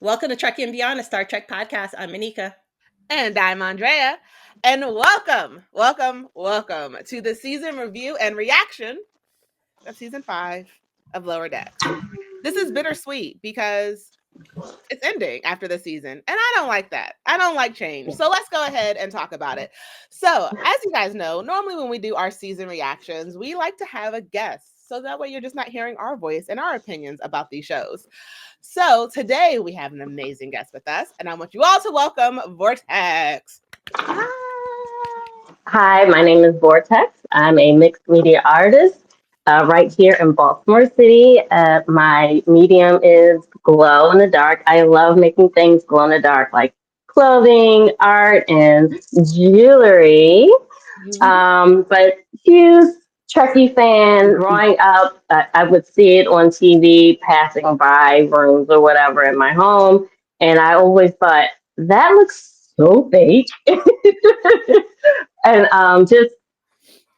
Welcome to Trekkie and Beyond, a Star Trek podcast. I'm Moneca. And I'm Andrea. And welcome to the season review and reaction of season 5 of Lower Decks. This is bittersweet because it's ending after the season, and I don't like that. I don't like change. So let's go ahead and talk about it. So, as you guys know, normally when we do our season reactions, we like to have a guest. So that way you're just not hearing our voice and our opinions about these shows. So today we have an amazing guest with us, and I want you all to welcome Vortex. Hi, my name is Vortex. I'm a mixed media artist right here in Baltimore City. My medium is glow in the dark. I love making things glow in the dark, like clothing, art, and jewelry. But huge Trekkie fan. Growing up, I would see it on TV, passing by rooms or whatever in my home, and I always thought that looks so fake. And just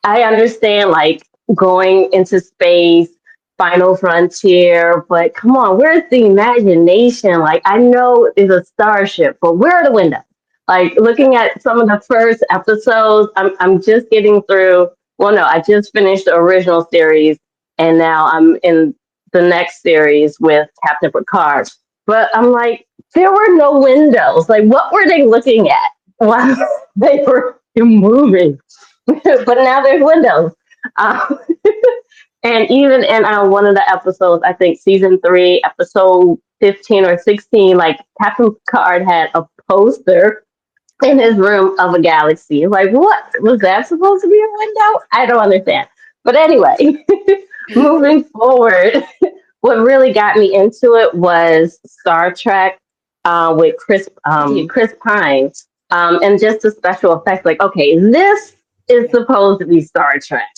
I understand like going into space, final frontier, but come on, where's the imagination? Like I know it's a starship, but where are the windows? Like looking at some of the first episodes, I'm just getting through. Well, no, I just finished the original series, and now I'm in the next series with Captain Picard. But I'm like, there were no windows. Like, what were they looking at while they were moving? But now there's windows. Um, and even in one of the episodes, I think season 3, episode 15 or 16, like Captain Picard had a poster in his room of a galaxy. Like, what? Was that supposed to be a window? I don't understand. But anyway, moving forward, what really got me into it was Star Trek with Chris Pine. And just the special effects, like, okay, this is supposed to be Star Trek.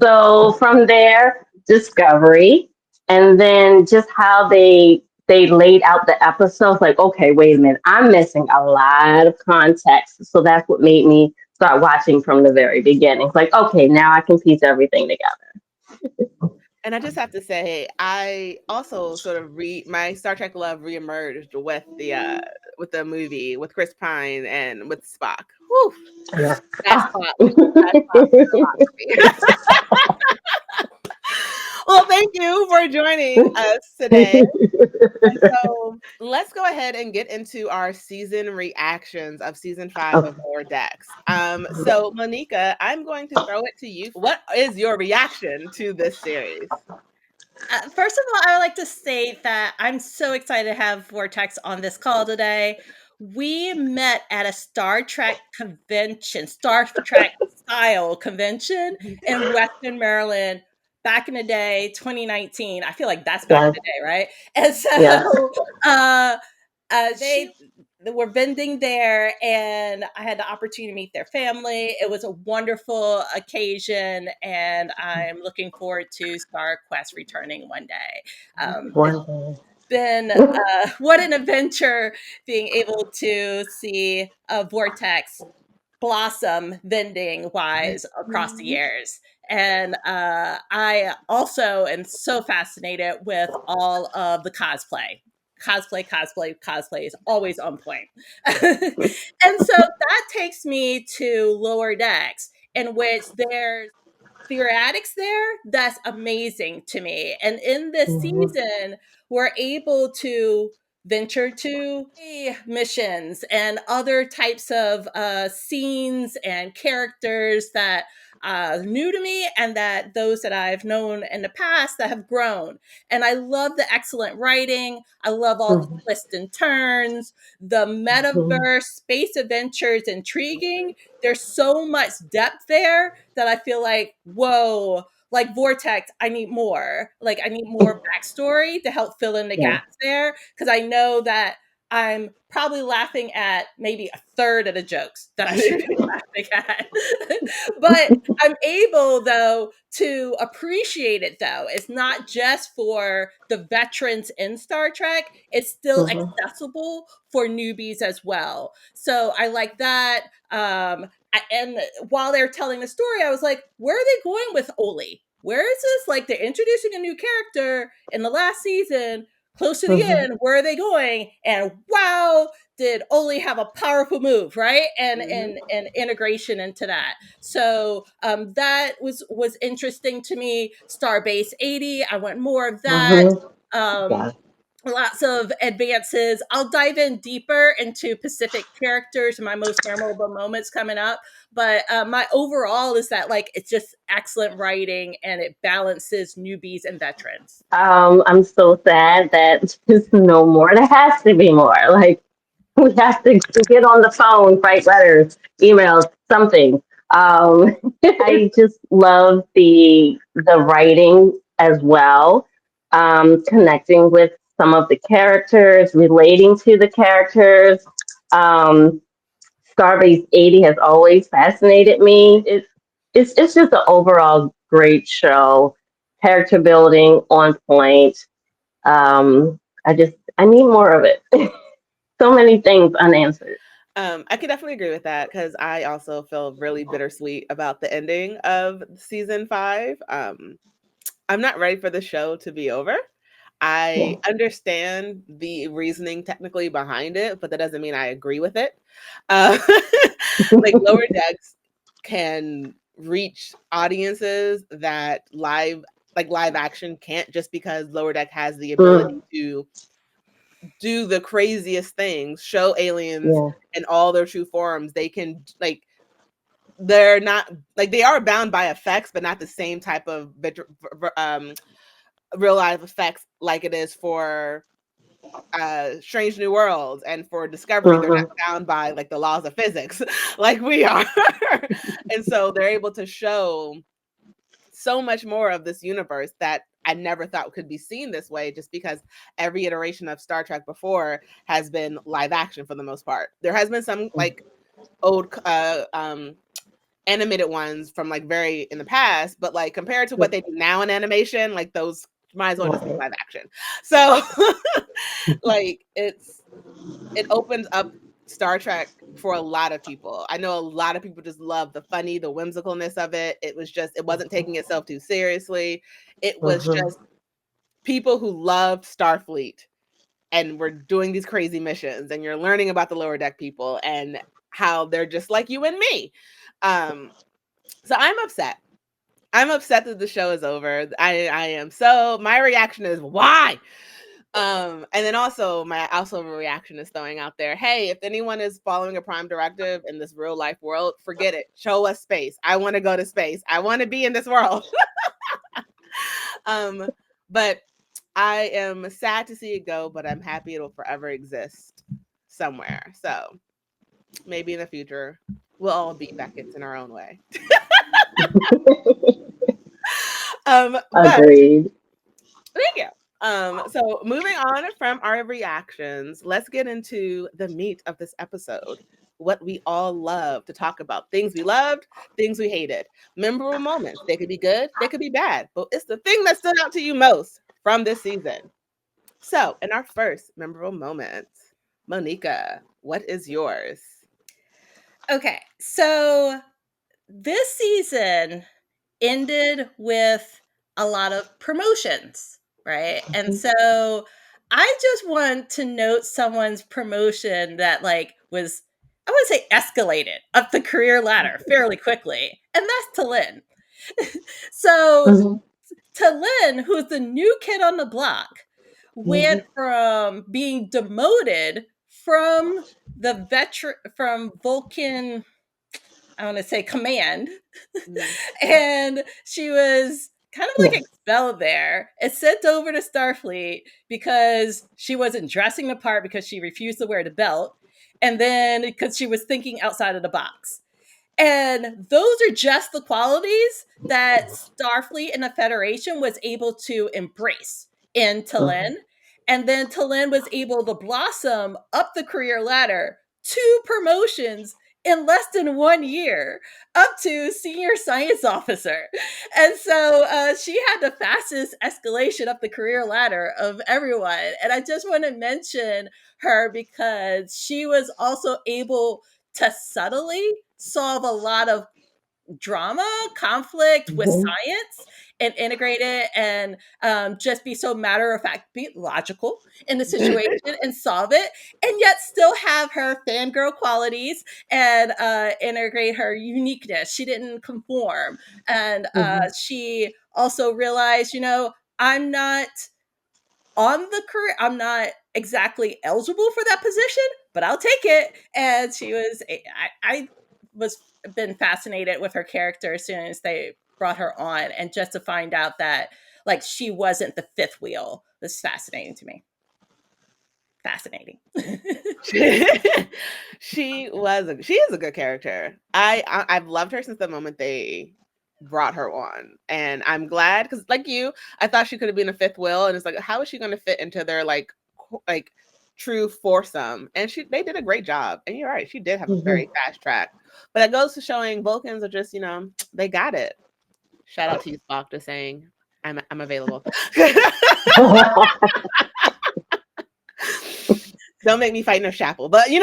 So from there, Discovery, and then just how they laid out the episodes, like, okay, wait a minute, I'm missing a lot of context. So that's what made me start watching from the very beginning. It's like, okay, now I can piece everything together. And I just have to say, I also sort of my Star Trek love reemerged with the movie with Chris Pine and with Spock. Whew, Yeah. that's pop. That's pop. Well, thank you for joining us today. And so let's go ahead and get into our season reactions of season 5 of Lower Decks. So Moneca, I'm going to throw it to you. What is your reaction to this series? First of all, I would like to state that I'm so excited to have Vortex on this call today. We met at a Star Trek convention, Star Trek style convention in Western Maryland back in the day, 2019. I feel like that's back in the day, right? And so they were vending there, and I had the opportunity to meet their family. It was a wonderful occasion, and I'm looking forward to Star Quest returning one day. It's been what an adventure being able to see a Vortex blossom vending wise across the years. And I also am so fascinated with all of the cosplay. Cosplay is always on point. And so that takes me to Lower Decks, in which there's theoretics there that's amazing to me. And in this season, we're able to venture to missions and other types of scenes and characters that new to me, and that those that I've known in the past that have grown. And I love the excellent writing. I love all the twists and turns. The metaverse space adventures intriguing. There's so much depth there that I feel like, whoa, like Vortex, I need more. Like I need more backstory to help fill in the gaps there. Cause I know that I'm probably laughing at maybe a third of the jokes that I should be laughing at. But I'm able though to appreciate it though. It's not just for the veterans in Star Trek. It's still accessible for newbies as well. So I like that. And while they're telling the story, I was like, where are they going with Oli? Where is this? Like they're introducing a new character in the last season. close to the Mhm. end, where are they going? And wow, did Oli have a powerful move, right? And integration into that. So that was interesting to me. Starbase 80, I want more of that. Mhm. Um, Yeah. lots of advances. I'll dive in deeper into Pacific characters and my most memorable moments coming up. But my overall is that like it's just excellent writing and it balances newbies and veterans. I'm so sad that there's no more. There has to be more. Like we have to get on the phone, write letters, emails, something. I just love the writing as well. Connecting with some of the characters, relating to the characters. Um, Starbase 80 has always fascinated me. It's just an overall great show. Character building on point. I need more of it. So many things unanswered. I can definitely agree with that because I also feel really bittersweet about the ending of season 5. I'm not ready for the show to be over. I Yeah. understand the reasoning technically behind it, but that doesn't mean I agree with it. Uh, like Lower Decks can reach audiences that live action can't, just because Lower Deck has the ability Mm, to do the craziest things, show aliens yeah. in all their true forms. They can they're not like they are bound by effects, but not the same type of real life effects like it is for Strange New Worlds and for Discovery. They're not Hmm. bound by like the laws of physics like we are. And so they're able to show so much more of this universe that I never thought could be seen this way, just because every iteration of Star Trek before has been live action for the most part. There has been some like old animated ones from like very in the past, but like compared to what they do now in animation, like those might as well just be Right. live action. So like it opens up Star Trek for a lot of people. I know a lot of people just love the funny, the whimsicalness of it. It wasn't taking itself too seriously. It was Hmm. just people who loved Starfleet and were doing these crazy missions, and you're learning about the lower deck people and how they're just like you and me. Um, so I'm upset. I'm upset that the show is over. I am so my reaction is why? And then also my reaction is throwing out there, hey, if anyone is following a prime directive in this real life world, forget it. Show us space. I want to go to space. I want to be in this world. But I am sad to see it go, but I'm happy it'll forever exist somewhere. So maybe in the future we'll all be Beckett's in our own way. But Agreed. thank you. So moving on from our reactions, let's get into the meat of this episode. What we all love to talk about. Things we loved, things we hated. Memorable moments. They could be good, they could be bad, but it's the thing that stood out to you most from this season. So, in our first memorable moment, Moneca, what is yours? Okay, so this season ended with a lot of promotions, right? And so I just want to note someone's promotion that like was, I want to say, escalated up the career ladder fairly quickly, and that's Talin. So Hmm. Talin, who's the new kid on the block, went from being demoted from the veteran from Vulcan, I want to say command, Mm, and she was kind of like Yes. expelled there and sent over to Starfleet because she wasn't dressing the part because she refused to wear the belt, and then because she was thinking outside of the box. And those are just the qualities that Starfleet and the Federation was able to embrace in Talin. And then Talin was able to blossom up the career ladder, 2 promotions in less than 1 year, up to senior science officer. And so she had the fastest escalation up the career ladder of everyone. And I just want to mention her because she was also able to subtly solve a lot of drama, conflict with Hmm. science, and integrate it and just be so matter of fact, be logical in the situation and solve it, and yet still have her fangirl qualities and integrate her uniqueness. She didn't conform. And she also realized, I'm not on the career, I'm not exactly eligible for that position, but I'll take it. And she was, I was been fascinated with her character as soon as they brought her on, and just to find out that like she wasn't the fifth wheel was fascinating to me. Fascinating. She is a good character. I've loved her since the moment they brought her on, and I'm glad, because like you, I thought she could have been a fifth wheel, and it's like, how is she going to fit into their like true foursome? And they did a great job. And you're right, she did have a very fast track, but that goes to showing Vulcans are just, they got it. Shout out to you, Spock, to saying I'm available. Don't make me fight no Chapel, but but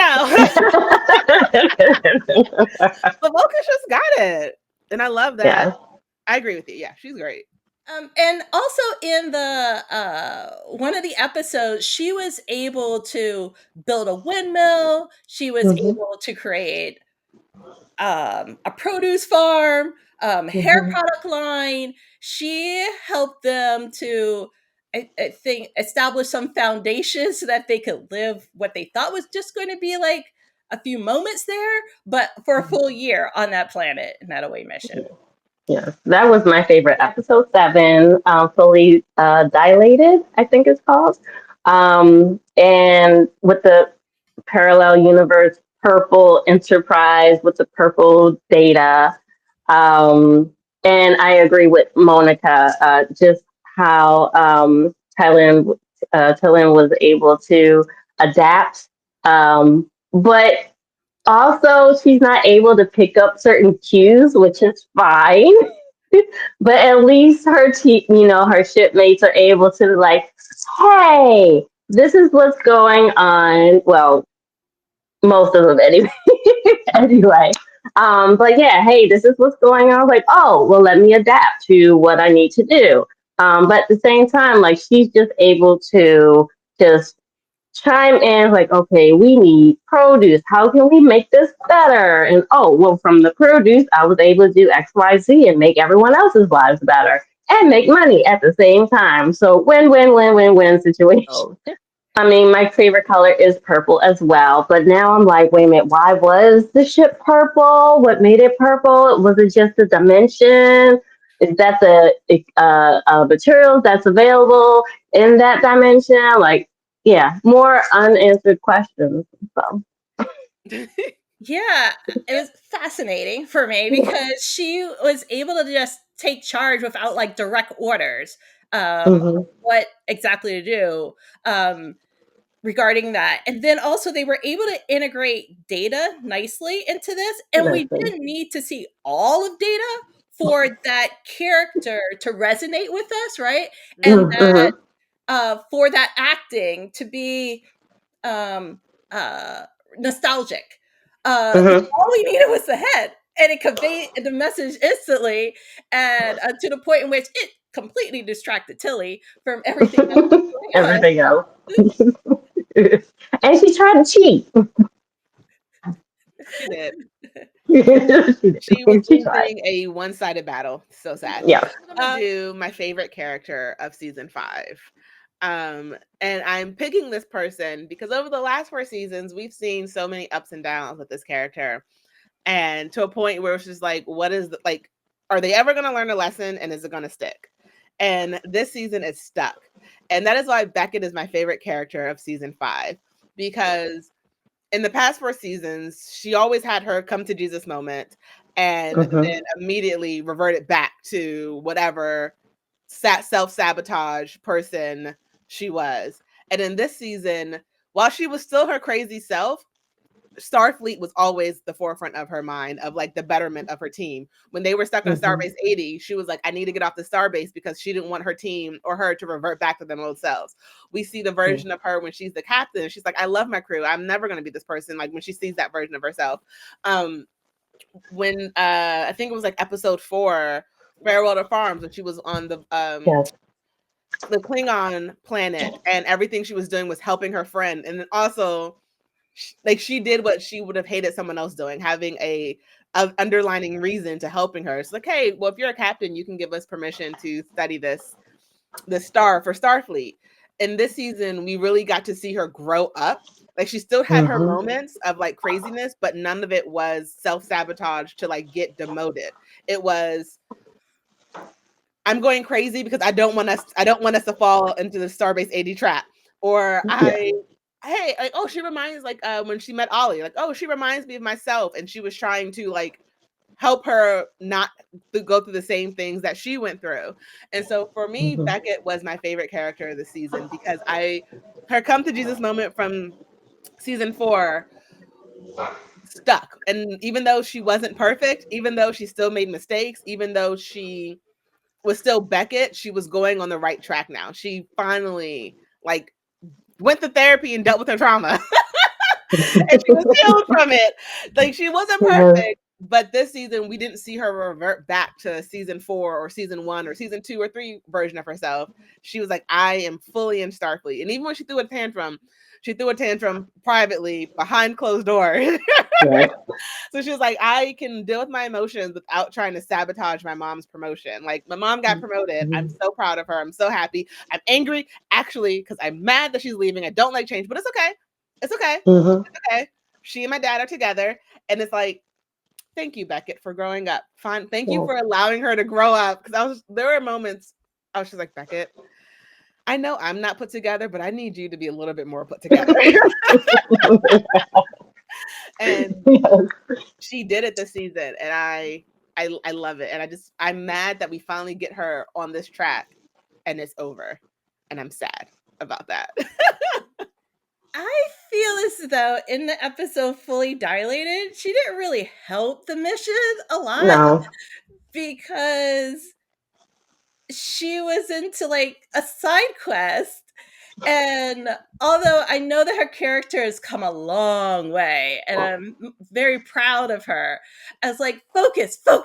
Vulcans just got it, and I love that. Yeah. I agree with you. Yeah, she's great. And also in the one of the episodes, she was able to build a windmill. She was able to create a produce farm, hair product line. She helped them to, I think, establish some foundation so that they could live what they thought was just going to be like a few moments there, but for a full year on that planet in that away mission. Yes, that was my favorite episode 7, Fully Dilated, I think it's called. And with the parallel universe, purple Enterprise with the purple Data. And I agree with Moneca, just how Thailand was able to adapt. But also, she's not able to pick up certain cues, which is fine. But at least her her shipmates are able to like, hey, this is what's going on. Well, most of them anyway. Anyway. But yeah, hey, this is what's going on. Like, oh, well, let me adapt to what I need to do. But at the same time, like she's just able to just chime in like, okay, we need produce. How can we make this better? And oh, well, from the produce, I was able to do X, Y, Z and make everyone else's lives better and make money at the same time. So win situation. I mean, my favorite color is purple as well. But now I'm like, wait a minute, why was the ship purple? What made it purple? Was it just the dimension? Is that the materials that's available in that dimension? Like, yeah, more unanswered questions. So. Yeah, it was fascinating for me because she was able to just take charge without like direct orders what exactly to do regarding that. And then also they were able to integrate Data nicely into this, and we didn't need to see all of Data for that character to resonate with us, right? And that for that acting to be nostalgic. All we needed was the head, and it conveyed the message instantly, and to the point in which it completely distracted Tilly from everything else. Everything else. And she tried to cheat. She did. She was losing a one-sided battle. So sad. Yeah. I'm gonna do my favorite character of season 5. And I'm picking this person because over the last 4 seasons, we've seen so many ups and downs with this character. And to a point where it's just like, what is are they ever going to learn a lesson, and is it going to stick? And this season it's stuck. And that is why Beckett is my favorite character of season 5, because in the past 4 seasons, she always had her come to Jesus moment and then immediately reverted back to whatever self-sabotage person she was. And in this season, while she was still her crazy self, Starfleet was always the forefront of her mind, of like the betterment of her team. When they were stuck on Starbase 80, she was like, I need to get off the Starbase, because she didn't want her team or her to revert back to their old selves. We see the version of her when she's the captain. She's like, I love my crew. I'm never going to be this person. Like when she sees that version of herself. When I think it was like episode 4, Farewell to Farms when she was on Yes. the Klingon planet, and everything she was doing was helping her friend. And then also, like, she did what she would have hated someone else doing, having a underlining reason to helping her. It's like, hey, well, if you're a captain, you can give us permission to study this star for Starfleet. In this season, we really got to see her grow up. Like, she still had her moments of like craziness, but none of it was self-sabotage to like get demoted. It was, I'm going crazy because I don't want us to fall into the Starbase 80 trap. Or hey, like, oh, she reminds, like, when she met Ollie, like, oh, she reminds me of myself, and she was trying to like help her not to go through the same things that she went through. And so for me, Beckett was my favorite character of the season because her come to Jesus moment from season 4 stuck. And even though she wasn't perfect, even though she still made mistakes, even though she was still Beckett, she was going on the right track now. She finally like went to therapy and dealt with her trauma. And she was healed from it. Like, she wasn't perfect, but this season we didn't see her revert back to season 4 or season 1 or season 2 or 3 version of herself. She was like, I am fully in Starfleet. And even when she threw a tantrum privately behind closed doors. Right. So she was like, I can deal with my emotions without trying to sabotage my mom's promotion. Like, my mom got promoted. I'm so proud of her. I'm so happy. I'm angry, actually, because I'm mad that she's leaving. I don't like change, but it's okay. It's okay. It's okay. She and my dad are together. And it's like, thank you, Beckett, for growing up. Fine. Thank you for allowing her to grow up. Because there were moments I was just like, Beckett, I know I'm not put together, but I need you to be a little bit more put together. And she did it this season, and I love it. And I'm mad that we finally get her on this track and it's over. And I'm sad about that. I feel as though in the episode Fully Dilated, she didn't really help the mission a lot. No. Because she was into like a side quest. And although I know that her character has come a long way, and I'm very proud of her, I was like, focus. And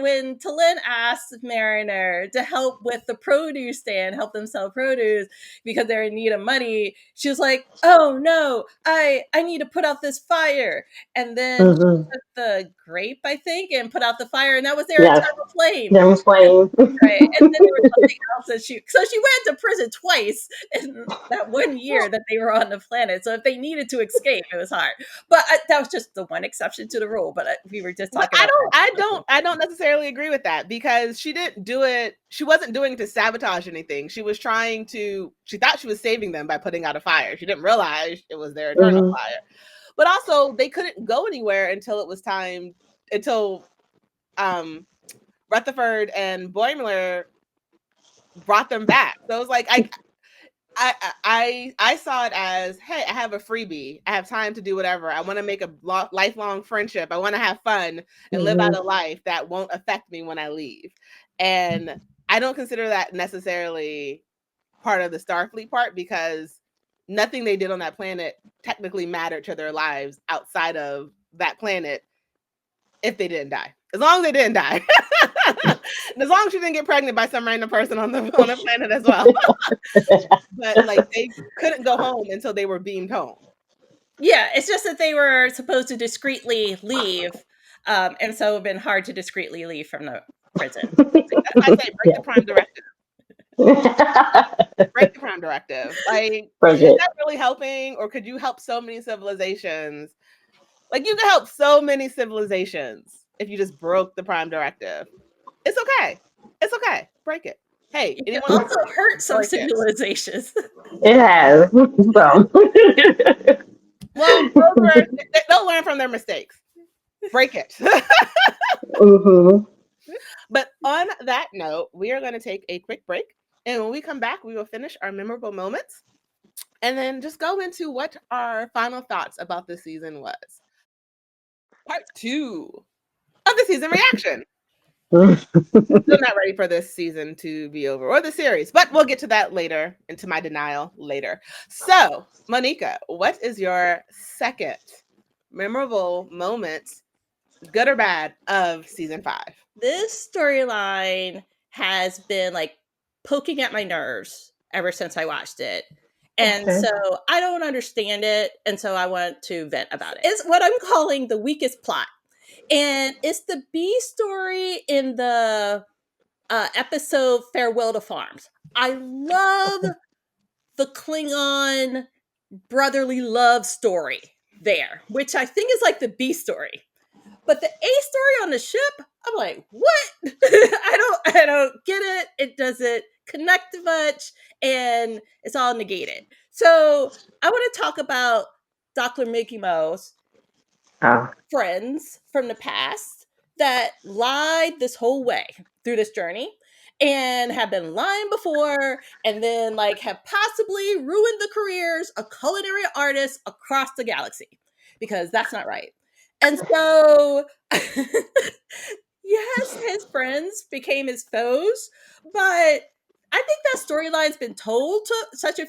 when Talyn asked Mariner to help with the produce stand, help them sell produce because they're in need of money, she was like, oh no, I need to put out this fire. And then she took the grape, I think, and put out the fire, and that was their eternal flame. Their flame. Right. And then there was something else that she went to prison twice in that 1 year that they were on the planet. So if they needed to escape, it was hard. But that was just the one exception to the rule. But we were just talking about I don't necessarily agree with that, because she didn't do it. She wasn't doing it to sabotage anything. She was she thought she was saving them by putting out a fire. She didn't realize it was their eternal fire. But also, they couldn't go anywhere until it was time, until Rutherford and Boimler brought them back. So it was like, I saw it as, hey, I have a freebie. I have time to do whatever. I want to make a lifelong friendship. I want to have fun and live out a life that won't affect me when I leave. And I don't consider that necessarily part of the Starfleet part, because nothing they did on that planet technically mattered to their lives outside of that planet if they didn't die. As long as they didn't die. And as long as she didn't get pregnant by some random person on the planet as well. But like, they couldn't go home until they were beamed home. Yeah, it's just that they were supposed to discreetly leave. And so it would have been hard to discreetly leave from the prison. That's why I say break the Prime Directive. Break the Prime Directive. Like, is that really helping? Or could you help so many civilizations? Like, you can help so many civilizations if you just broke the Prime Directive. It's okay. It's okay. Break it. Hey, it also hurt some civilizations. It has. So. Well, they'll learn from their mistakes. Break it. But on that note, we are going to take a quick break. And when we come back, we will finish our memorable moments and then just go into what our final thoughts about this season was. Part 2 of the season reaction. Still not ready for this season to be over, or the series, but we'll get to that later, into my denial later. So, Moneca, what is your second memorable moment good or bad, of season 5? This storyline has been like poking at my nerves ever since I watched it. And Okay. so I don't understand it. And so I want to vent about it. It's what I'm calling the weakest plot. And it's the B story in the episode Farewell to Farms. I love the Klingon brotherly love story there, which I think is like the B story. But the A story on the ship, I'm like, what? I don't get it. It doesn't connect much, and it's all negated. So I want to talk about Dr. Mickey Mo's Oh. friends from the past that lied this whole way through this journey and have been lying before, and then like have possibly ruined the careers of culinary artists across the galaxy, because that's not right. And so yes, his friends became his foes, but I think that storyline's been told to such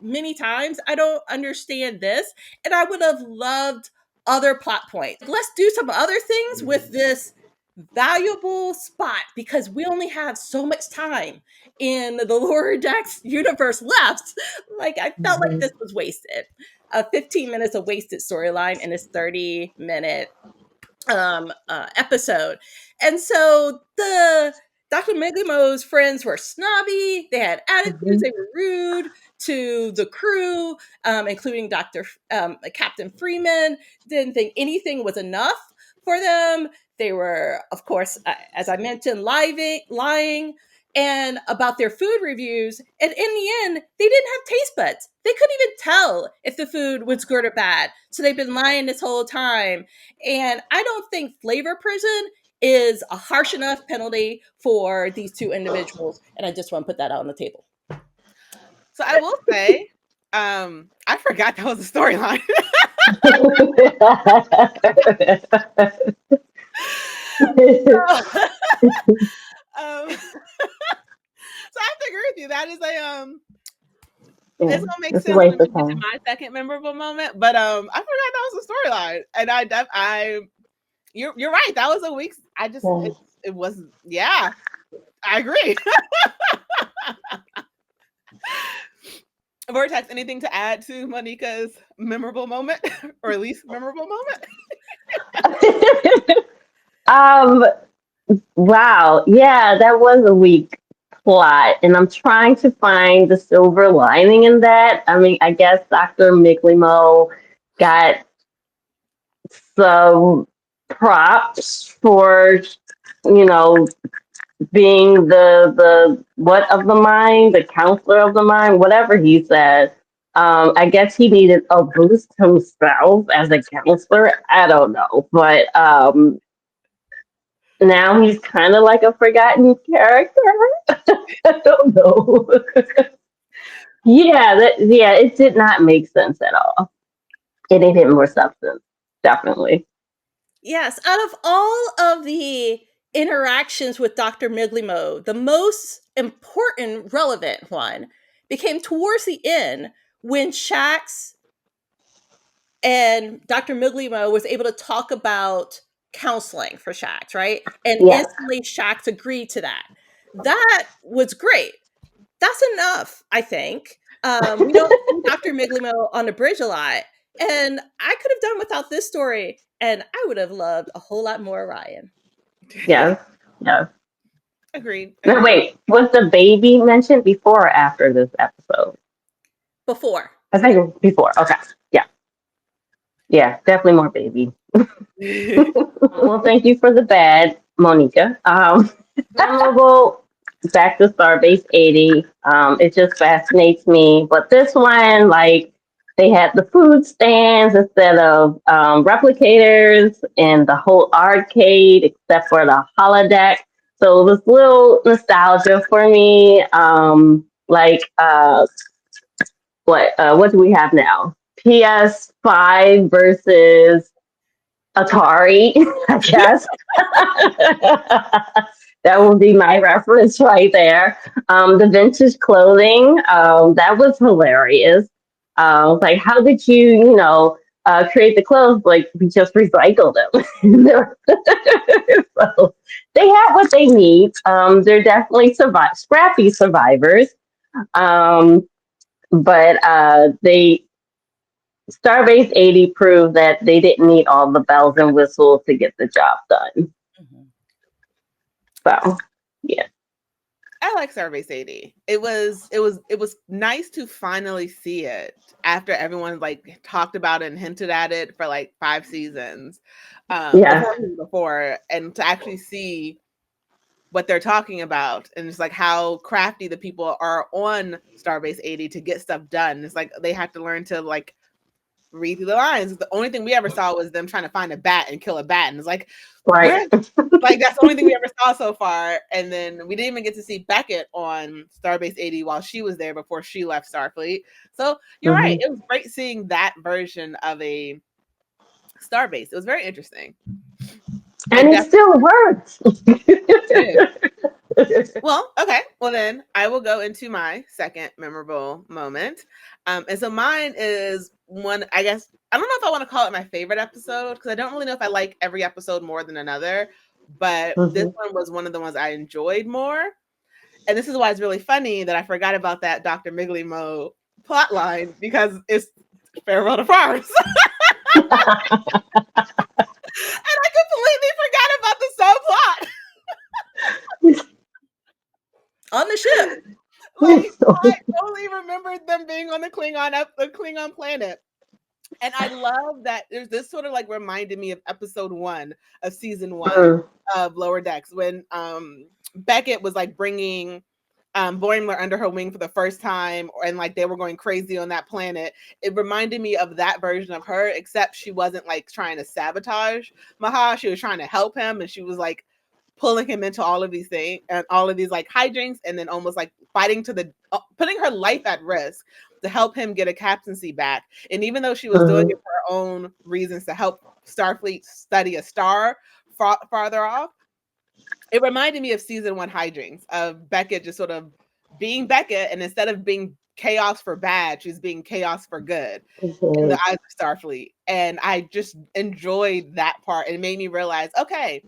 many times. I don't understand this, and I would have loved other plot points. Let's do some other things with this valuable spot, because we only have so much time in the Lower Decks universe left. Like, I felt like this was wasted. 15 minutes of wasted storyline in this 30-minute episode. And so the Dr. Miglimo's friends were snobby. They had attitudes. They were rude to the crew, including Captain Freeman. Didn't think anything was enough for them. They were, of course, as I mentioned, lying and about their food reviews. And in the end, they didn't have taste buds. They couldn't even tell if the food was good or bad. So they've been lying this whole time. And I don't think flavor prison is a harsh enough penalty for these two individuals. And I just want to put that out on the table. So I will say, I forgot that was a storyline. So I have to agree with you. That is this gonna make sense when we get to my second memorable moment. But I forgot that was a storyline, and you're right. That was a week. It was, yeah. I agree. Vortex, anything to add to Moneca's memorable moment, or least memorable moment? Wow. Yeah, that was a weak plot, and I'm trying to find the silver lining in that. I mean, I guess Dr. Miglimo got some props for, being the what of the mind, the counselor of the mind, whatever he said. I guess he needed a boost himself as a counselor. I don't know, but now he's kind of like a forgotten character. I don't know. Yeah, it did not make sense at all. It needed more substance, definitely. Yes, out of all of the interactions with Dr. Miglimo, the most important, relevant one became towards the end, when Shax and Dr. Miglimo was able to talk about counseling for Shax, right? And instantly Shax agreed to that. That was great. That's enough, I think. We don't see Dr. Miglimo on the bridge a lot. And I could have done without this story, and I would have loved a whole lot more Ryan. Yeah. Agreed. No, wait, was the baby mentioned before or after this episode? Before. I think before. Okay. Yeah, definitely more baby. Well, thank you for the bad, Moneca. Memorable, back to Starbase 80. It just fascinates me. But this one, like, they had the food stands instead of replicators, and the whole arcade except for the holodeck. So it was a little nostalgia for me. What do we have now? PS5 versus Atari, I guess. That would be my reference right there. The vintage clothing, that was hilarious. Like, how did you create the clothes, like we just recycle them. So they have what they need. They're definitely scrappy survivors. Um, but they Starbase 80 proved that they didn't need all the bells and whistles to get the job done. Mhm. So yeah. I like Starbase 80. It was nice to finally see it after everyone like talked about it and hinted at it for like 5 seasons. The Yeah. 4 seasons before, and to actually see what they're talking about, and it's like how crafty the people are on Starbase 80 to get stuff done. It's like they have to learn to like read through the lines. The only thing we ever saw was them trying to find a bat and kill a bat, and it's like, Right. where, like that's the only thing we ever saw so far. And then we didn't even get to see Beckett on Starbase 80 while she was there before she left Starfleet. So you're right, Mhm. it was great seeing that version of a Starbase. It was very interesting. And it still works. Well, okay. Well, then I will go into my second memorable moment. And so mine is one, I guess, I don't know if I want to call it my favorite episode because I don't really know if I like every episode more than another, but this Mhm. one was one of the ones I enjoyed more. And this is why it's really funny that I forgot about that Dr. Miggly Mo plot line because it's Farewell to Farms. And I completely forgot about the subplot. On the ship. Like I only remembered them being on the Klingon planet. And I love that there's this sort of like reminded me of episode 1 of season 1 Mm. of Lower Decks when Beckett was like bringing Boimler under her wing for the first time, and like they were going crazy on that planet. It reminded me of that version of her, except she wasn't like trying to sabotage Maha. She was trying to help him, and she was like pulling him into all of these things and all of these like hijinks, and then almost like fighting to the putting her life at risk to help him get a captaincy back. And even though she was doing it for her own reasons to help Starfleet study a star farther off, it reminded me of season 1 hijinks of Beckett just sort of being Beckett, and instead of being chaos for bad, she's being chaos for good in the eyes of Starfleet. And I just enjoyed that part, and it made me realize, okay,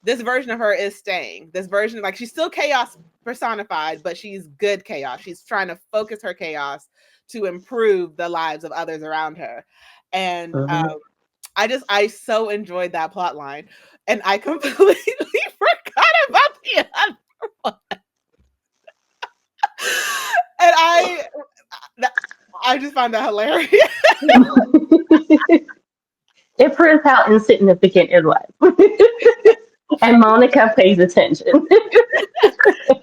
this version of her is staying. This version, like she's still chaos personified, but she's good chaos. She's trying to focus her chaos to improve the lives of others around her. And I so enjoyed that plot line, and I completely forgot about the other one. And I just found that hilarious. It proves how insignificant it was. And Monica pays attention. Like,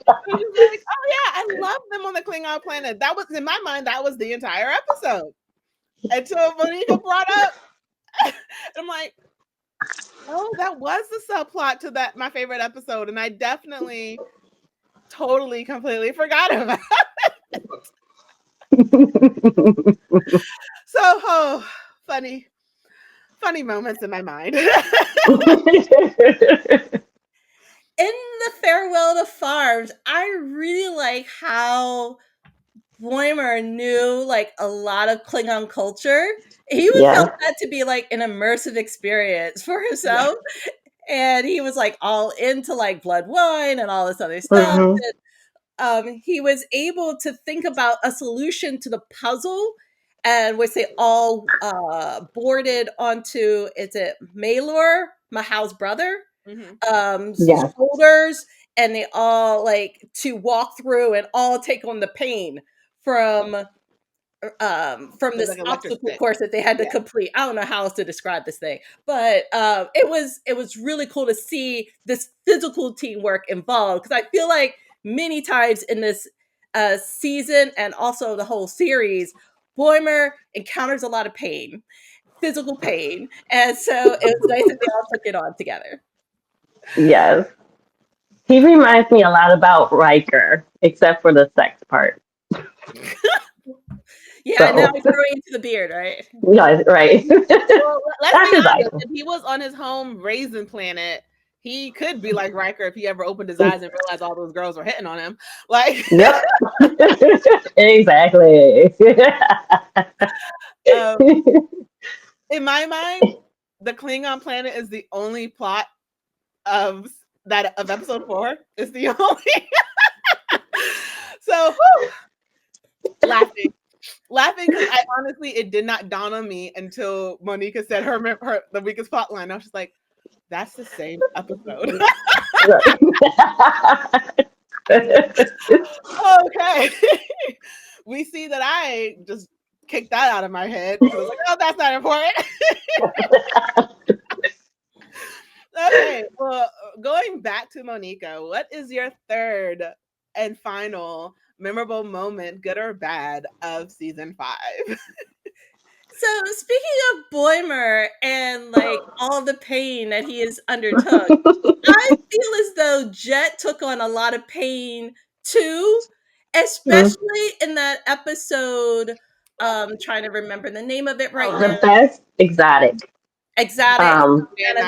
oh yeah, I love them on the Klingon planet. That was in my mind. That was the entire episode until Moneca brought up. I'm like, oh, that was the subplot to that my favorite episode, and I definitely, totally, completely forgot about it. So, oh, funny moments in my mind. In the Farewell to Farms, I really like how Boimler knew like a lot of Klingon culture. He would felt that to be like an immersive experience for himself. And he was like all into like blood wine and all this other stuff. And, he was able to think about a solution to the puzzle, and which they all boarded onto, is it Malor, Mahal's brother? Shoulders, and they all like to walk through and all take on the pain from this like obstacle stick. course that they had to complete. I don't know how else to describe this thing, but it was really cool to see this physical teamwork involved, because I feel like many times in this season and also the whole series, Boimler encounters a lot of pain, physical pain, and so it was nice that they all took it on together. Yes. He reminds me a lot about Riker, except for the sex part. Yeah, so. Now he's growing into the beard, right? Yeah, right. Well, let's be honest. If he was on his home raisin planet, he could be like Riker if he ever opened his eyes and realized all those girls were hitting on him. Like, yep. Exactly. In my mind, the Klingon planet is the only plot of episode 4. It's the only. So laughing because I honestly, it did not dawn on me until Moneca said her the weakest plot line. I was just like, that's the same episode. Okay. We see that I just kicked that out of my head because I was like, oh, that's not important. Okay, well, going back to Moneca, what is your third and final memorable moment, good or bad, of season 5? So speaking of Boimer and like all the pain that he has undertook, I feel as though Jet took on a lot of pain too, especially in that episode. Trying to remember the name of it right now. The best exotic. Exotic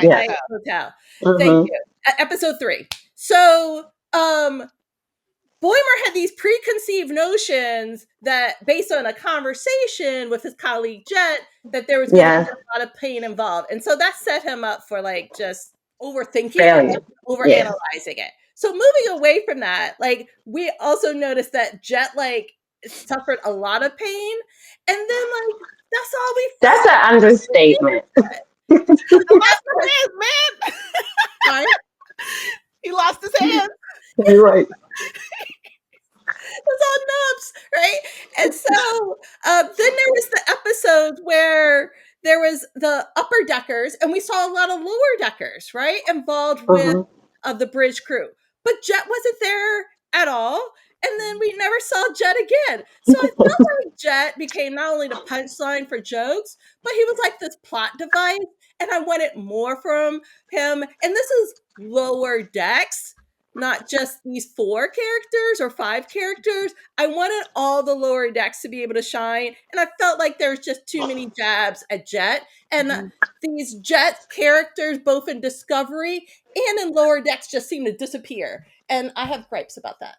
Night Hotel. Thank you. Episode 3. So Boimer had these preconceived notions that, based on a conversation with his colleague Jet, that there was going to be a lot of pain involved, and so that set him up for like just overthinking it, overanalyzing it. So moving away from that, like we also noticed that Jet like suffered a lot of pain, and then like that's all we. That's an understatement. He lost his hands, man. Sorry? He lost his hands. You're right. It was all nubs, right? And so then there was the episode where there was the upper deckers, and we saw a lot of lower deckers, right, involved with the bridge crew. But Jet wasn't there at all, and then we never saw Jet again. So I felt like Jet became not only the punchline for jokes, but he was like this plot device, and I wanted more from him. And this is lower decks. Not just these 4 characters or 5 characters. I wanted all the lower decks to be able to shine. And I felt like there was just too many jabs at Jet. And these Jet characters, both in Discovery and in lower decks, just seem to disappear. And I have gripes about that.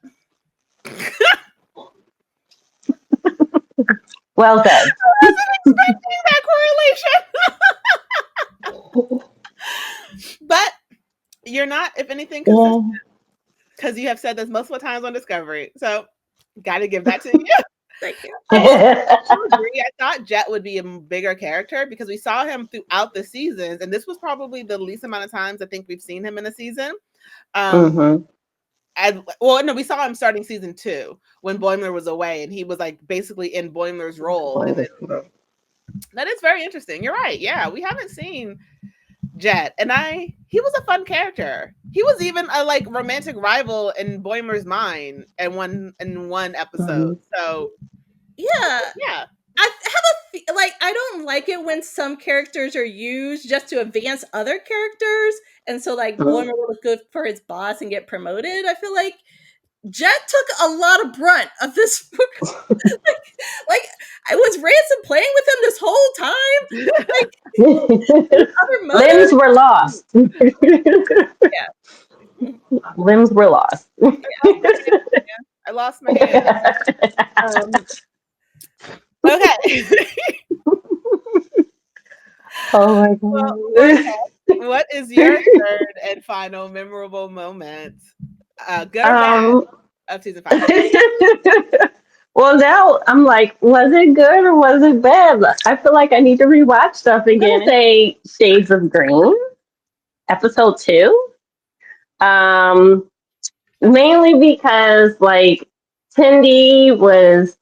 Well said. I wasn't expecting that correlation. But you're not, if anything, consistent. Because you have said this multiple times on Discovery. So, got to give that to you. Thank you. I agree. I thought Jet would be a bigger character because we saw him throughout the seasons. And this was probably the least amount of times I think we've seen him in a season. We saw him starting season 2 when Boimler was away. And he was like basically in Boimler's role. And that is very interesting. You're right. Yeah, we haven't seen Jet, and he was a fun character. He was even a like romantic rival in Boimler's mind in one episode. So yeah. I have I don't like it when some characters are used just to advance other characters, and so like Boimler will look good for his boss and get promoted. I feel like Jet took a lot of brunt of this. like I was Ransom playing with him this whole time. Limbs were lost. Limbs were lost. I lost my hand. Okay. Oh my god. Well, what is your third and final memorable moment? Good or bad of season 5? Well, now I'm like, was it good or was it bad? I feel like I need to rewatch stuff again. Say Shades of Green, episode 2. Mainly because like Tindy was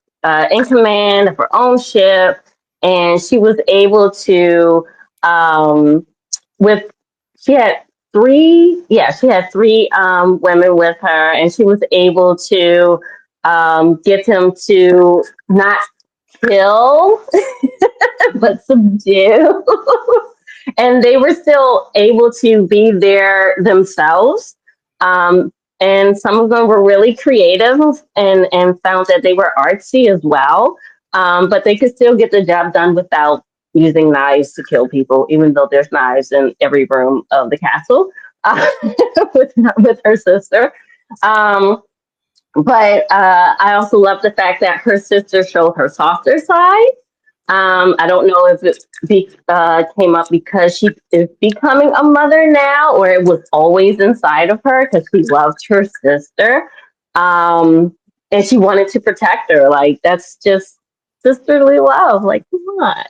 in command of her own ship, and she was able to she had 3 women with her, and she was able to get them to not kill but subdue. And they were still able to be there themselves. And some of them were really creative and found that they were artsy as well. But they could still get the job done without using knives to kill people, even though there's knives in every room of the castle with her sister. But I also love the fact that her sister showed her softer side. I don't know if came up because she is becoming a mother now, or it was always inside of her because she loved her sister, and she wanted to protect her. Like that's just sisterly love. Like come on.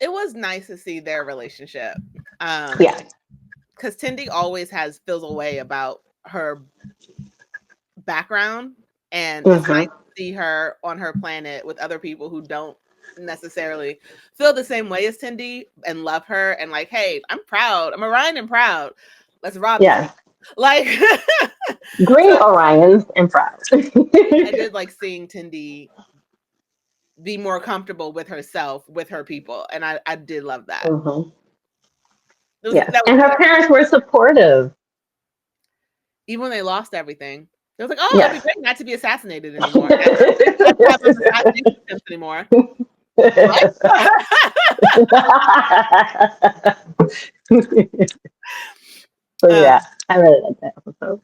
It was nice to see their relationship. Yeah. Because Tindy always feels a way about her background, and it's nice to see her on her planet with other people who don't necessarily feel the same way as Tindy and love her and like, hey, I'm proud. I'm Orion and proud. Let's rob this. Yeah. Like Green Orions and proud. I did like seeing Tindy be more comfortable with herself, with her people, and I did love that. Yes, and her parents were supportive. Even when they lost everything. It was like, oh, Yes. it'd be great not to be assassinated anymore. Not to have those assassination attempts anymore. So yeah, I really like that episode.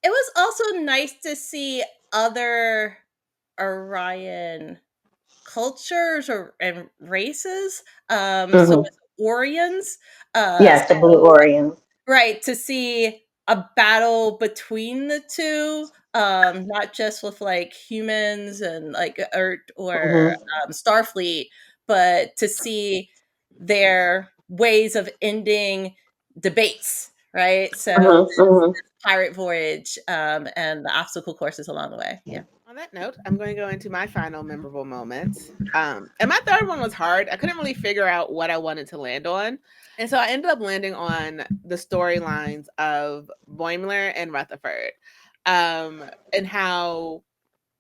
It was also nice to see other Orion cultures and races. So it's Orions. Yes, the Blue Orions. Right, to see a battle between the two, not just with like humans and like Earth or Starfleet, but to see their ways of ending debates, right? So pirate voyage and the obstacle courses along the way. Yeah. On that note, I'm going to go into my final memorable moments. And my third one was hard. I couldn't really figure out what I wanted to land on. And so I ended up landing on the storylines of Boimler and Rutherford. And how,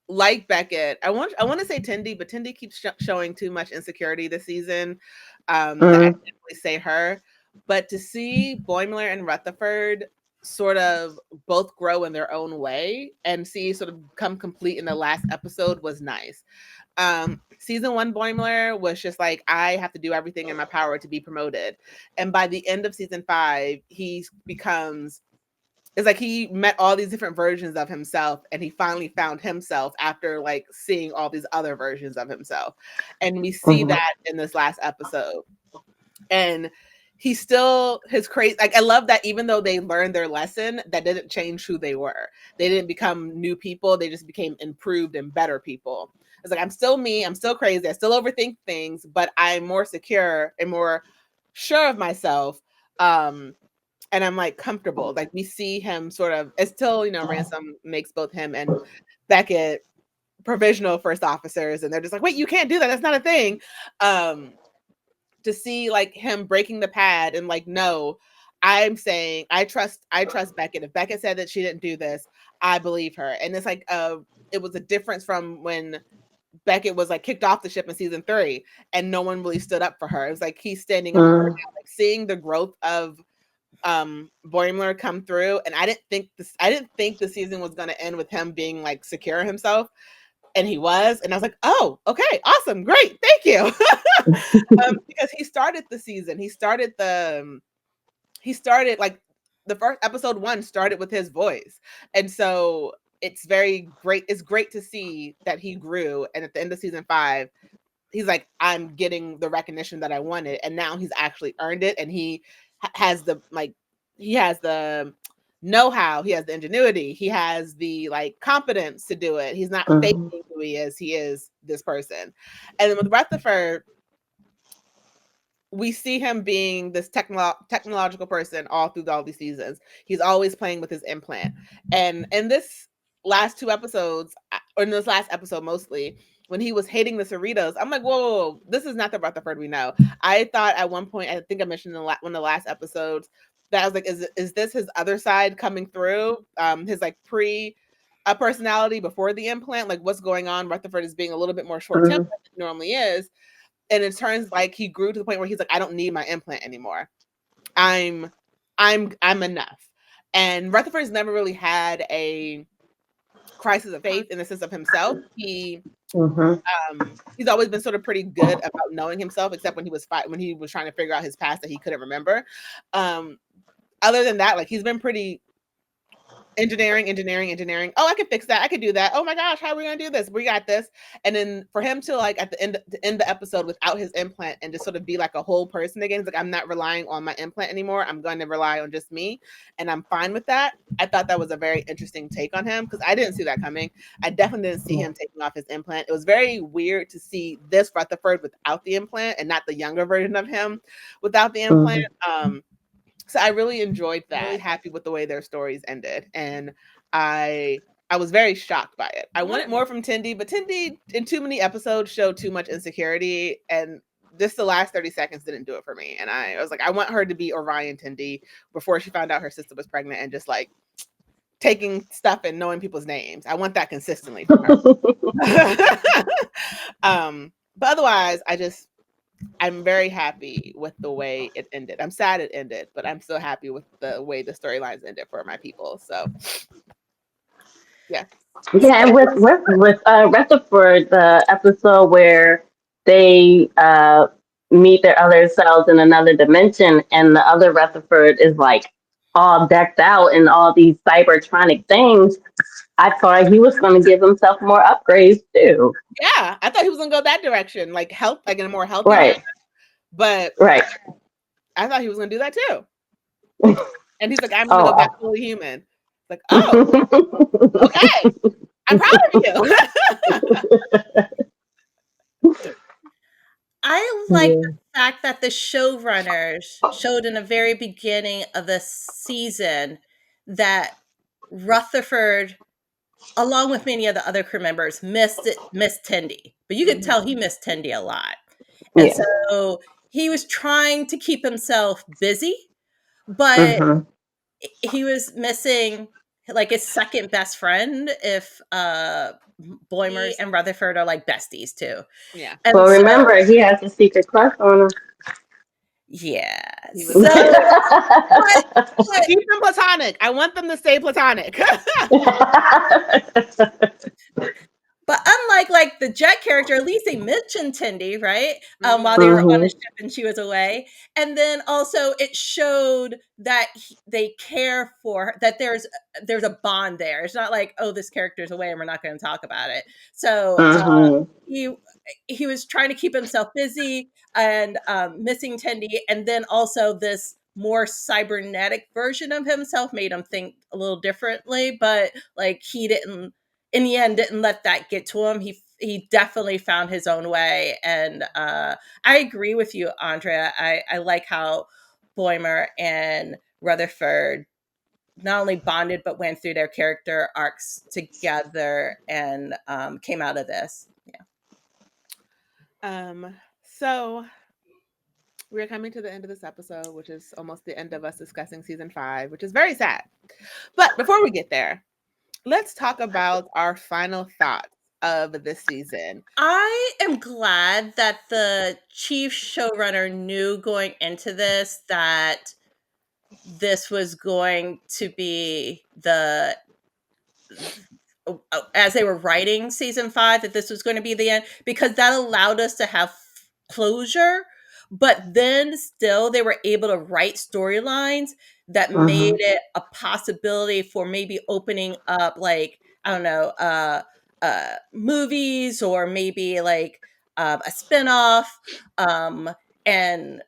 like Beckett, I want to say Tindy, but Tindy keeps showing too much insecurity this season. That I can't really say her. But to see Boimler and Rutherford sort of both grow in their own way and see sort of come complete in the last episode was nice. Season 1 Boimler was just like, I have to do everything in my power to be promoted. And by the end of season 5, he becomes, it's like he met all these different versions of himself and he finally found himself after like seeing all these other versions of himself. And we see that in this last episode. And he's still his crazy. Like I love that even though they learned their lesson, that didn't change who they were. They didn't become new people. They just became improved and better people. It's like, I'm still me. I'm still crazy. I still overthink things, but I'm more secure and more sure of myself. And I'm like comfortable. Like we see him sort of, it's still, Ransom makes both him and Beckett provisional first officers. And they're just like, wait, you can't do that. That's not a thing. To see like him breaking the pad and like, no, I'm saying I trust Beckett. If Beckett said that she didn't do this, I believe her. And it's like it was a difference from when Beckett was like kicked off the ship in season 3 and no one really stood up for her. It was like he's standing up for her now. Like seeing the growth of Boimler come through, and I didn't think the season was going to end with him being like secure himself. And he was, and I was like, oh, okay, awesome, great, thank you. Because he started the season. He started like the first episode 1 started with his voice. And so it's very great. It's great to see that he grew. And at the end of season 5, he's like, I'm getting the recognition that I wanted. And now he's actually earned it. And he has the know-how, he has the ingenuity, he has the like competence to do it. He's not faking who he is this person. And then with Rutherford, we see him being this technological person all through all these seasons. He's always playing with his implant. And in this last 2 episodes, or in this last episode mostly, when he was hating the Cerritos, I'm like, whoa, this is not the Rutherford we know. I thought at one point, I think I mentioned in one of the last episodes, that I was like, is this his other side coming through? His like personality before the implant? Like what's going on? Rutherford is being a little bit more short-tempered than he normally is. And it turns like he grew to the point where he's like, I don't need my implant anymore. I'm enough. And Rutherford's never really had a crisis of faith in the sense of himself. He's always been sort of pretty good about knowing himself, except when he was trying to figure out his past that he couldn't remember. Other than that, like he's been pretty engineering. Oh, I can fix that. I can do that. Oh my gosh, how are we gonna do this? We got this. And then for him to like at the end to end the episode without his implant and just sort of be like a whole person again. It's like, I'm not relying on my implant anymore. I'm going to rely on just me, and I'm fine with that. I thought that was a very interesting take on him because I didn't see that coming. I definitely didn't see him taking off his implant. It was very weird to see this Rutherford without the implant and not the younger version of him without the implant. So I really enjoyed that. Really happy with the way their stories ended, and I was very shocked by it. I wanted more from Tendi, but Tendi in too many episodes showed too much insecurity, and just the last 30 seconds didn't do it for me. And I was like, I want her to be Orion Tendi before she found out her sister was pregnant and just like taking stuff and knowing people's names. I want that consistently from her. But otherwise, I'm very happy with the way it ended. I'm sad it ended, but I'm still happy with the way the storylines ended for my people. So, yeah. Yeah, and with Rutherford, the episode where they meet their other selves in another dimension, and the other Rutherford is like all decked out in all these cybertronic things. I thought he was going to give himself more upgrades too. Yeah, I thought he was going to go that direction, like health, like in a more healthy Right. manner. But right. I thought he was going to do that too. And he's like, I'm going to go back fully human. Like, oh, okay. I'm proud of you. I like the fact that the showrunners showed in the very beginning of the season that Rutherford, along with many of the other crew members, missed Tendi. But you could tell he missed Tendi a lot. And so he was trying to keep himself busy, but he was missing like his second best friend if Boimler and Rutherford are like besties too. Yeah. And well, remember, he has a secret crush on him. Yeah. So keep them platonic. I want them to stay platonic. But unlike like the Jet character, at least they mentioned Tendi, right? While they were on the ship and she was away. And then also it showed that they care for her, that there's a bond there. It's not like, oh, this character's away and we're not going to talk about it. So he was trying to keep himself busy and missing Tendi. And then also this more cybernetic version of himself made him think a little differently, but like he didn't, in the end, didn't let that get to him. He definitely found his own way. And I agree with you, Andrea. I like how Boimler and Rutherford not only bonded, but went through their character arcs together and came out of this. Yeah. So we're coming to the end of this episode, which is almost the end of us discussing season 5, which is very sad. But before we get there, let's talk about our final thoughts of this season. I am glad that the chief showrunner knew going into this that this was going to be as they were writing season 5, that this was going to be the end, because that allowed us to have closure. But then still they were able to write storylines that made it a possibility for maybe opening up, like, I don't know, movies, or maybe like a spinoff. And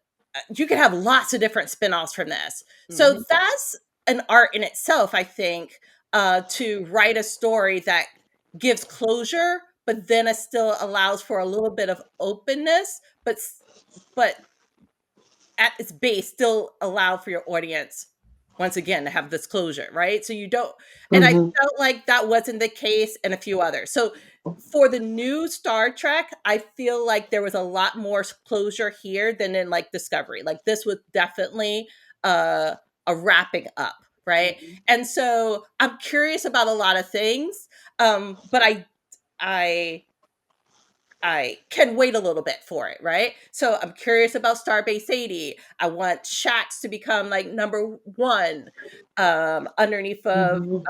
you could have lots of different spinoffs from this. So that's an art in itself, I think, to write a story that gives closure, but then it still allows for a little bit of openness, but at its base still allow for your audience once again to have this closure, right? So you don't, and I felt like that wasn't the case in a few others. So for the new Star Trek, I feel like there was a lot more closure here than in like Discovery. Like this was definitely a wrapping up, right? And so I'm curious about a lot of things, but I can wait a little bit for it, right? So I'm curious about Starbase 80. I want Shax to become like number 1 underneath of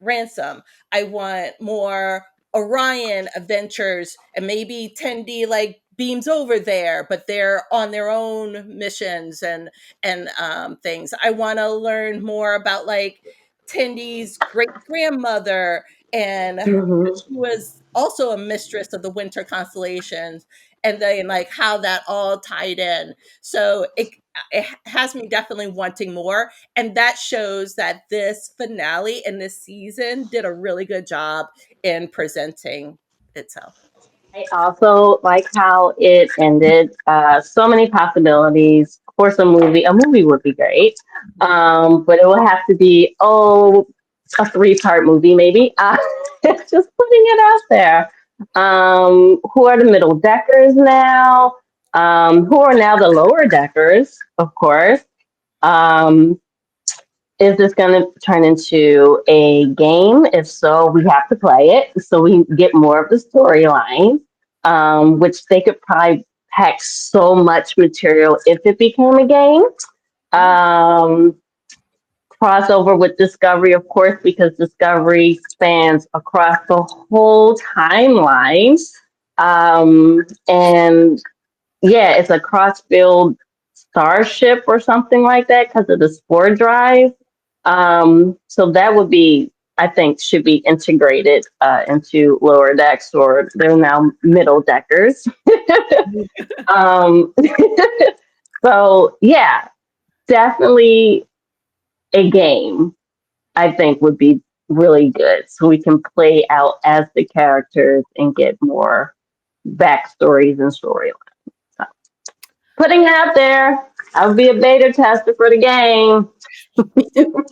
Ransom. I want more Orion adventures, and maybe Tendi like beams over there, but they're on their own missions and things. I want to learn more about like Tindy's great grandmother, and Mhm. she was also a mistress of the winter constellations, and then like how that all tied in. So it has me definitely wanting more, and that shows that this finale in this season did a really good job in presenting itself. I also like how it ended. So many possibilities. Of course, a movie. A movie would be great, but it would have to be a three-part movie maybe. Just putting it out there. Who are the middle deckers now? Who are now the lower deckers? Of course. Um, is this going to turn into a game? If so, we have to play it so we get more of the storyline, which they could probably pack so much material if it became a game. Um, Crossover with Discovery, of course, because Discovery spans across the whole timeline. And yeah, it's a cross-build starship or something like that because of the spore drive. So that would be, I think, should be integrated into lower decks, or they're now middle deckers. um, so yeah, definitely a game. I think would be really good, so we can play out as the characters and get more backstories and storylines. So, putting it out there, I'll be a beta tester for the game. Me too.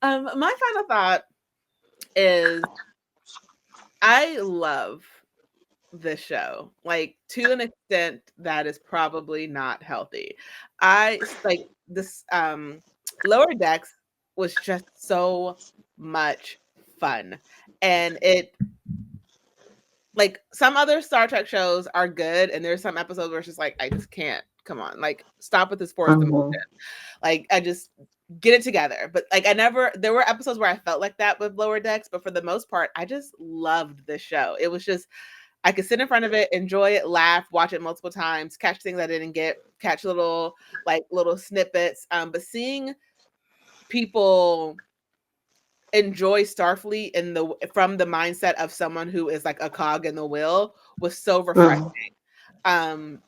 My final thought is I love this show, like to an extent that is probably not healthy. I like this Lower Decks was just so much fun. And it, like, some other Star Trek shows are good, and there's some episodes where it's just like, I just can't. Come on, like, stop with this forced emotion. Mhm. Like, I just get it together. But like, there were episodes where I felt like that with Lower Decks, but for the most part, I just loved this show. It was just, I could sit in front of it, enjoy it, laugh, watch it multiple times, catch things I didn't get, catch little snippets. But seeing people enjoy Starfleet from the mindset of someone who is like a cog in the wheel was so refreshing. Um,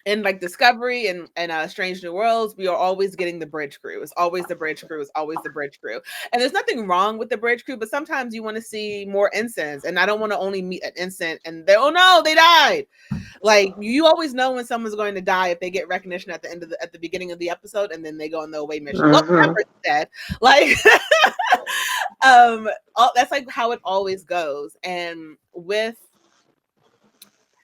in like Discovery and Strange New Worlds, we are always getting the bridge crew. It's always the bridge crew. It's always the bridge crew. And there's nothing wrong with the bridge crew, but sometimes you want to see more ensigns. And I don't want to only meet an ensign and oh no, they died. Like, you always know when someone's going to die if they get recognition at the beginning of the episode, and then they go on the away mission. Well, that person's dead. Like, that's like how it always goes. And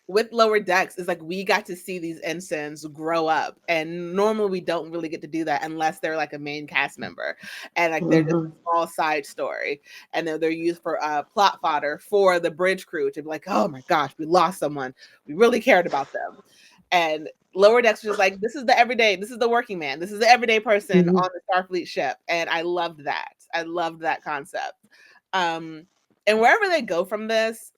with Lower Decks is like, we got to see these ensigns grow up, and normally we don't really get to do that unless they're like a main cast member, and like they're just a small side story, and then they're used for plot fodder for the bridge crew to be like, oh my gosh, we lost someone, we really cared about them. And Lower Decks was just like, this is the working man, this is the everyday person on the Starfleet ship, and I loved that concept. And wherever they go from this,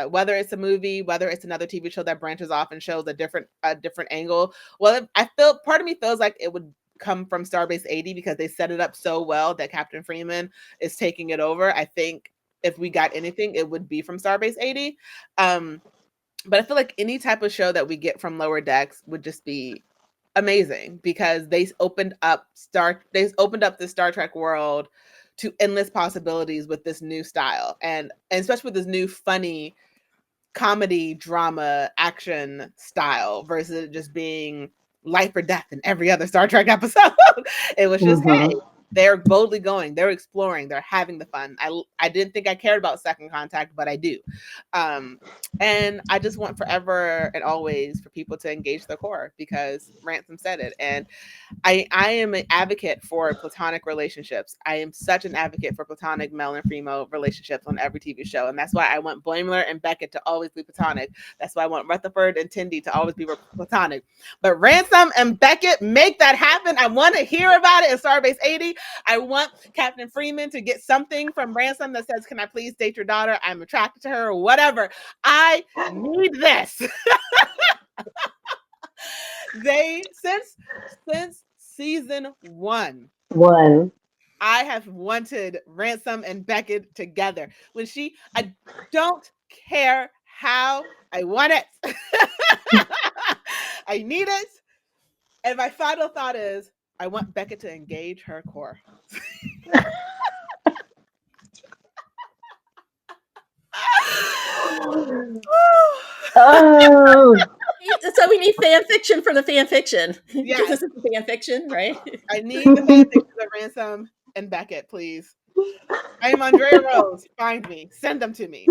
whether it's a movie, whether it's another TV show that branches off and shows a different angle, well, part of me feels like it would come from Starbase 80 because they set it up so well that Captain Freeman is taking it over. I think if we got anything, it would be from Starbase 80. But I feel like any type of show that we get from Lower Decks would just be amazing because they opened up the Star Trek world to endless possibilities with this new style, and especially with this new funny comedy drama action style versus it just being life or death in every other Star Trek episode. It was just, hey, they're boldly going, they're exploring, they're having the fun. I didn't think I cared about Second Contact, but I do. And I just want forever and always for people to engage their core because Ransom said it. And I am an advocate for platonic relationships. I am such an advocate for platonic male and female relationships on every TV show. And that's why I want Boimler and Beckett to always be platonic. That's why I want Rutherford and Tindy to always be platonic. But Ransom and Beckett, make that happen. I want to hear about it in Starbase 80. I want Captain Freeman to get something from Ransom that says, can I please date your daughter? I'm attracted to her or whatever. I need this. Since season one, I have wanted Ransom and Beckett together. I don't care how, I want it. I need it. And my final thought is, I want Beckett to engage her core. Oh, So we need fan fiction for the fan fiction. Because Yes. this is fan fiction, right? I need the fan fiction of Ransom and Beckett, please. I am Andrea Rose. Find me. Send them to me.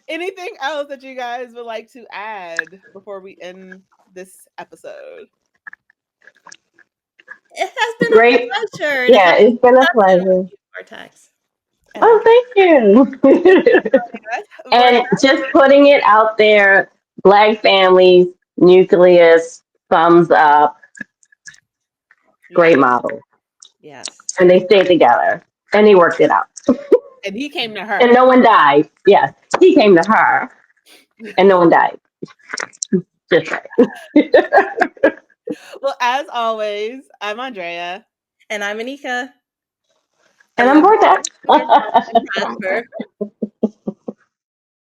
Anything else that you guys would like to add before we end this episode? It has been great. a pleasure to Yeah, have it's been a discussion pleasure. with you, Vortex. And Oh, thank you. And Vortex? just putting it out there, Black families, nucleus, thumbs up, great model. Yes. And they stayed together and he worked it out. And he came to her. And no one died. Yes, he came to her and no one died. Just right. Well, as always, I'm Andrea. And I'm Moneca. And I'm Vortex. Prosper.